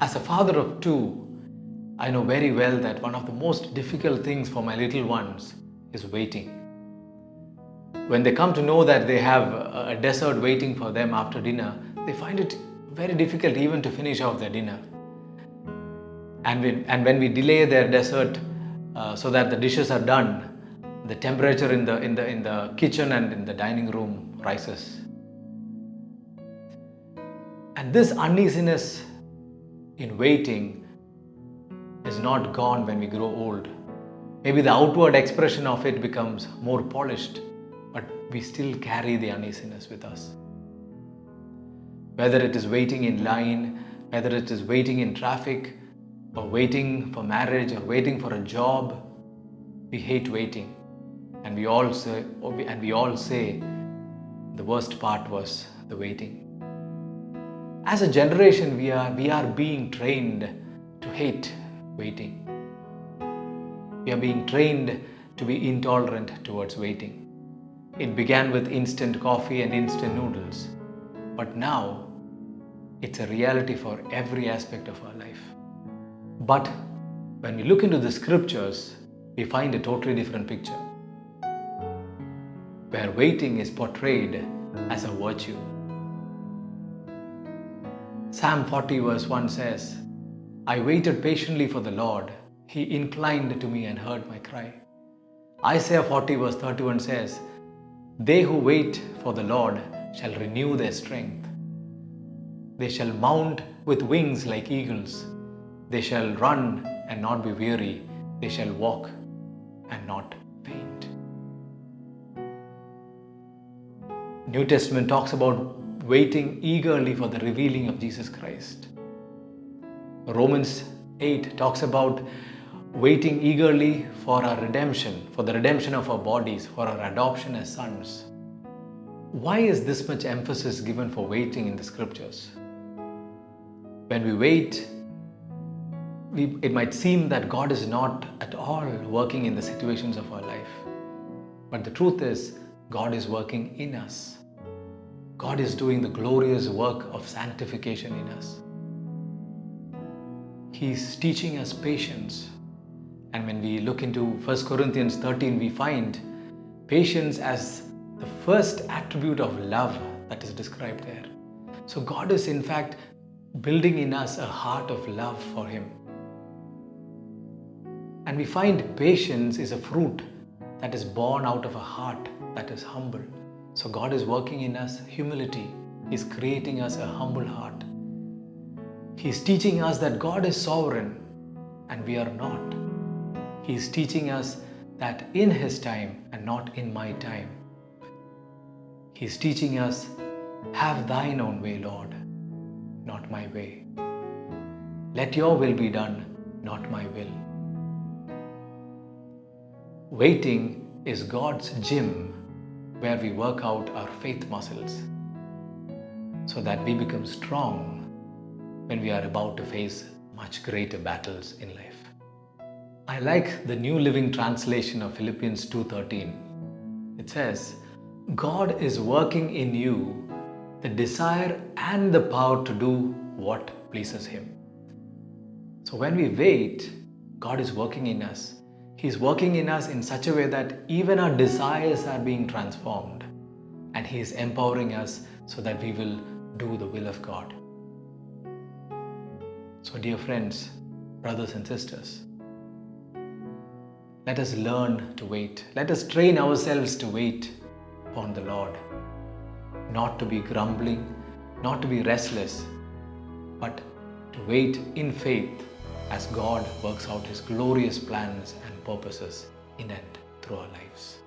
As a father of two, I know very well that one of the most difficult things for my little ones is waiting. When they come to know that they have a dessert waiting for them after dinner, they find it very difficult even to finish off their dinner. And when we delay their dessert so that the dishes are done, the temperature in the kitchen and in the dining room rises. And this uneasiness in waiting is not gone when we grow old. Maybe the outward expression of it becomes more polished, but we still carry the uneasiness with us. Whether it is waiting in line, whether it is waiting in traffic, or waiting for marriage, or waiting for a job, we hate waiting. And we all say the worst part was the waiting. As a generation, we are being trained to hate waiting. We are being trained to be intolerant towards waiting. It began with instant coffee and instant noodles, but now it's a reality for every aspect of our life. But when we look into the scriptures, we find a totally different picture, where waiting is portrayed as a virtue. Psalm 40 verse 1 says, I waited patiently for the Lord. He inclined to me and heard my cry. Isaiah 40 verse 31 says, they who wait for the Lord shall renew their strength. They shall mount with wings like eagles. They shall run and not be weary. They shall walk and not faint. New Testament talks about waiting eagerly for the revealing of Jesus Christ. Romans 8 talks about waiting eagerly for our redemption, for the redemption of our bodies, for our adoption as sons. Why is this much emphasis given for waiting in the scriptures? When we wait, it might seem that God is not at all working in the situations of our life. But the truth is, God is working in us. God is doing the glorious work of sanctification in us. He's teaching us patience. And when we look into 1 Corinthians 13, we find patience as the first attribute of love that is described there. So God is in fact building in us a heart of love for Him. And we find patience is a fruit that is born out of a heart that is humble. So God is working in us humility. He's creating us a humble heart. He's teaching us that God is sovereign and we are not. He's teaching us that in His time and not in my time. He's teaching us, have thine own way, Lord, not my way. Let your will be done, not my will. Waiting is God's gym where we work out our faith muscles so that we become strong when we are about to face much greater battles in life. I like the New Living Translation of Philippians 2:13. It says, God is working in you the desire and the power to do what pleases Him. So when we wait, God is working in us. He's working in us in such a way that even our desires are being transformed, and He is empowering us so that we will do the will of God. So dear friends, brothers and sisters, let us learn to wait. Let us train ourselves to wait upon the Lord. Not to be grumbling, not to be restless, but to wait in faith as God works out His glorious plans and purposes in and through our lives.